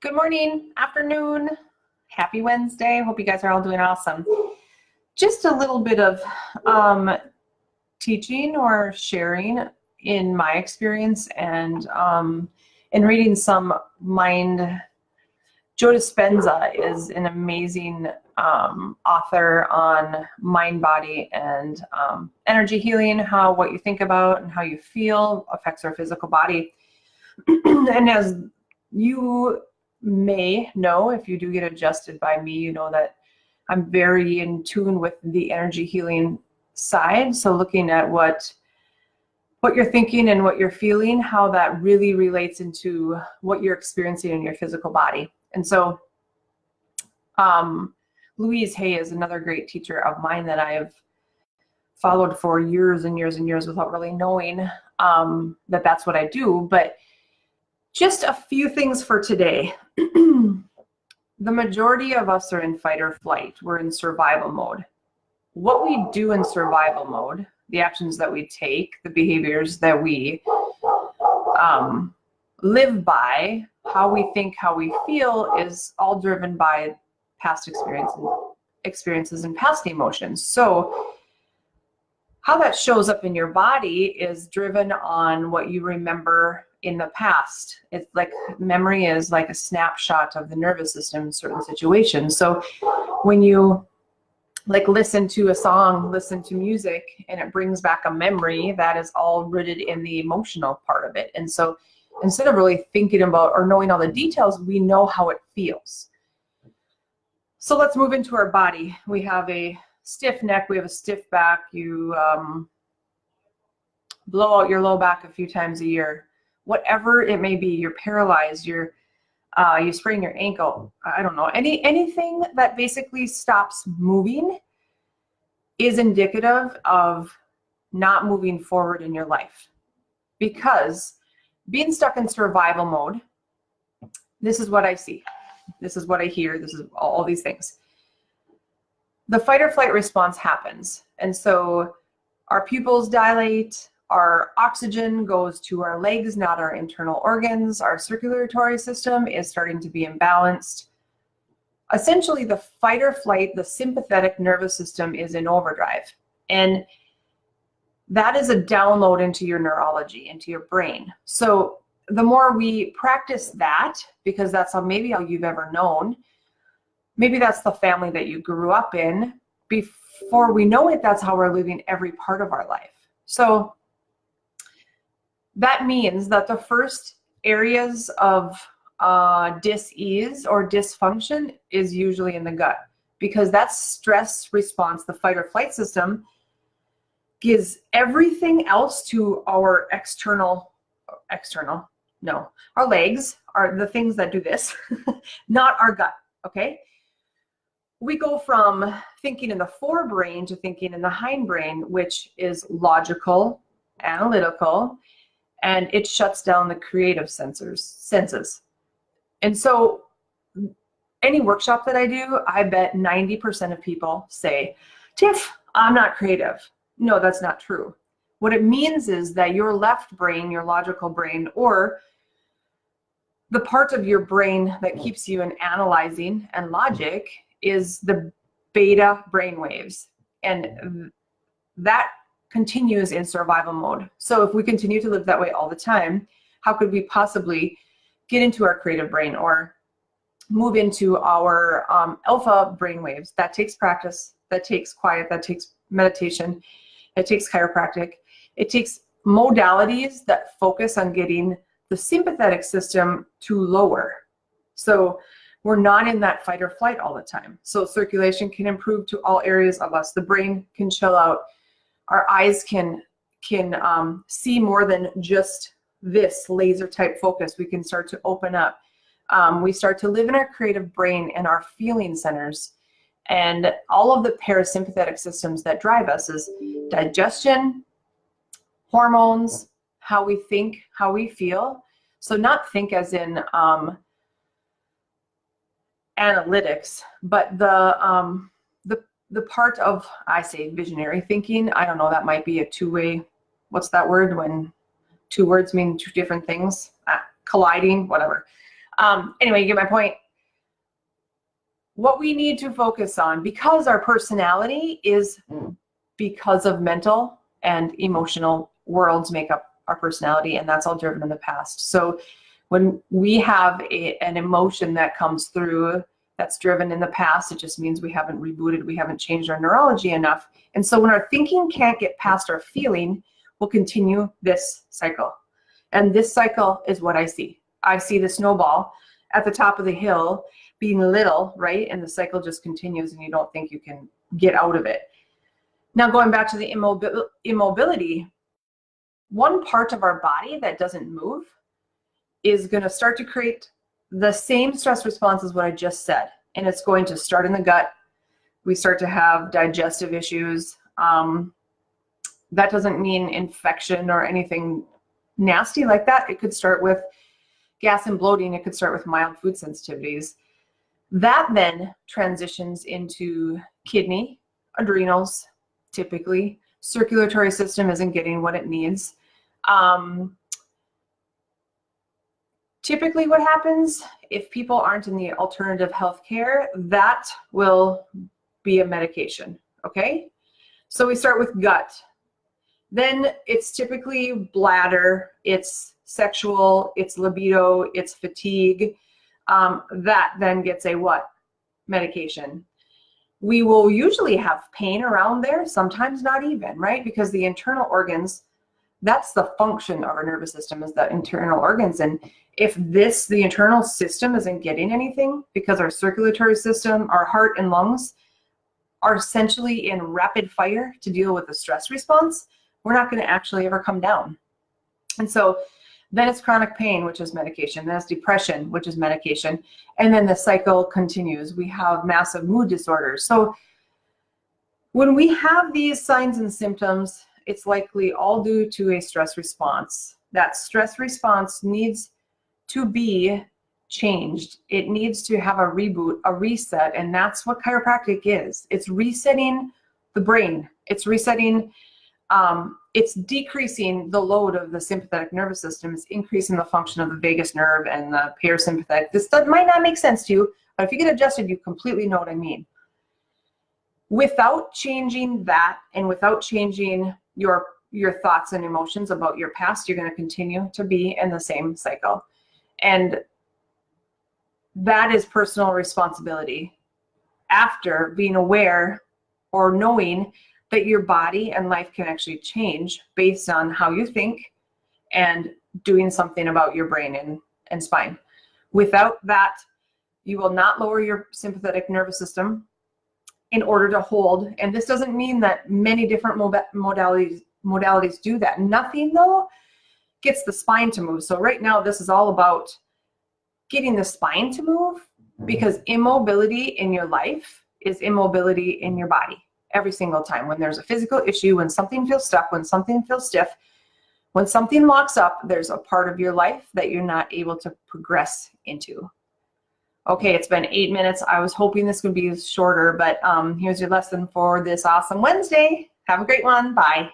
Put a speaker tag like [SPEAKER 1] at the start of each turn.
[SPEAKER 1] Good morning, afternoon, happy Wednesday. Hope you guys are all doing awesome. Just a little bit of teaching or sharing in my experience and in reading some mind. Joe Dispenza is an amazing author on mind, body, and energy healing, how what you think about and how you feel affects our physical body. And as you may know, if you do get adjusted by me, you know that I'm very in tune with the energy healing side. So looking at what you're thinking and what you're feeling, how that really relates into what you're experiencing in your physical body. And so Louise Hay is another great teacher of mine that I've followed for years and years and years without really knowing that that's what I do. But just a few things for today. The majority of us are in fight or flight. We're in survival mode. What we do in survival mode, the actions that we take, the behaviors that we live by, how we think, how we feel, is all driven by past experiences and past emotions. So how that shows up in your body is driven on what you remember in the past. It's like memory is like a snapshot of the nervous system in certain situations. So when you like listen to a song, listen to music, and it brings back a memory, that is all rooted in the emotional part of it. And so instead of really thinking about or knowing all the details, we know how it feels. So let's move into our body. We have a stiff neck, we have a stiff back. You blow out your low back a few times a year. Whatever it may be, you're paralyzed, you sprain your ankle, I don't know, anything that basically stops moving is indicative of not moving forward in your life. Because being stuck in survival mode, this is what I see, this is what I hear, this is all these things. The fight or flight response happens, and so our pupils dilate, our oxygen goes to our legs, not our internal organs. Our circulatory system is starting to be imbalanced. Essentially, the fight or flight, the sympathetic nervous system is in overdrive. And that is a download into your neurology, into your brain. So the more we practice that, because that's maybe how you've ever known, maybe that's the family that you grew up in, before we know it, that's how we're living every part of our life. So that means that the first areas of dis-ease or dysfunction is usually in the gut, because that stress response, the fight or flight system, gives everything else to our our legs are the things that do this, not our gut, okay? We go from thinking in the forebrain to thinking in the hindbrain, which is logical, analytical, and it shuts down the creative senses. And so any workshop that I do, I bet 90% of people say, Tiff, I'm not creative. No, that's not true. What it means is that your left brain, your logical brain, or the part of your brain that keeps you in analyzing and logic is the beta brain waves. And that continues in survival mode. So if we continue to live that way all the time, how could we possibly get into our creative brain or move into our alpha brain waves? That takes practice, that takes quiet, that takes meditation, it takes chiropractic, it takes modalities that focus on getting the sympathetic system to lower. So we're not in that fight or flight all the time. So circulation can improve to all areas of us. The brain can chill out. Our eyes can see more than just this laser type focus. We can start to open up. We start to live in our creative brain and our feeling centers. And all of the parasympathetic systems that drive us is digestion, hormones, how we think, how we feel. So not think as in analytics, but the part of, I say visionary thinking, I don't know, that might be a two-way, what's that word when two words mean two different things? Colliding, whatever. Anyway, you get my point. What we need to focus on, because our personality is because of mental and emotional worlds make up our personality, and that's all driven in the past. So when we have an emotion that comes through that's driven in the past, it just means we haven't rebooted, we haven't changed our neurology enough. And so when our thinking can't get past our feeling, we'll continue this cycle. And this cycle is what I see. I see the snowball at the top of the hill being little, right? And the cycle just continues and you don't think you can get out of it. Now going back to the immobility, one part of our body that doesn't move is going to start to create the same stress response as what I just said. And it's going to start in the gut. We start to have digestive issues. That doesn't mean infection or anything nasty like that. It could start with gas and bloating. It could start with mild food sensitivities. That then transitions into kidney, adrenals, typically. Circulatory system isn't getting what it needs. Typically what happens if people aren't in the alternative health care, that will be a medication, okay? So we start with gut. Then it's typically bladder, it's sexual, it's libido, it's fatigue. That then gets a what? Medication. We will usually have pain around there, sometimes not even, right? Because the internal organs, that's the function of our nervous system, is the internal organs. And if the internal system isn't getting anything, because our circulatory system, our heart and lungs are essentially in rapid fire to deal with the stress response, we're not going to actually ever come down. And so then it's chronic pain, which is medication. Then it's depression, which is medication. And then the cycle continues. We have massive mood disorders. So when we have these signs and symptoms, it's likely all due to a stress response. That stress response needs to be changed. It needs to have a reboot, a reset, and that's what chiropractic is. It's resetting the brain. It's resetting, it's decreasing the load of the sympathetic nervous system. It's increasing the function of the vagus nerve and the parasympathetic. This might not make sense to you, but if you get adjusted, you completely know what I mean. Without changing that and without changing your thoughts and emotions about your past, you're going to continue to be in the same cycle. And that is personal responsibility after being aware or knowing that your body and life can actually change based on how you think and doing something about your brain and spine. Without that, you will not lower your sympathetic nervous system in order to hold. And this doesn't mean that many different modalities do that. Nothing, though, gets the spine to move. So right now, this is all about getting the spine to move, because immobility in your life is immobility in your body. Every single time when there's a physical issue, when something feels stuck, when something feels stiff, when something locks up, there's a part of your life that you're not able to progress into. Okay, it's been 8 minutes. I was hoping this would be shorter, but here's your lesson for this awesome Wednesday. Have a great one. Bye.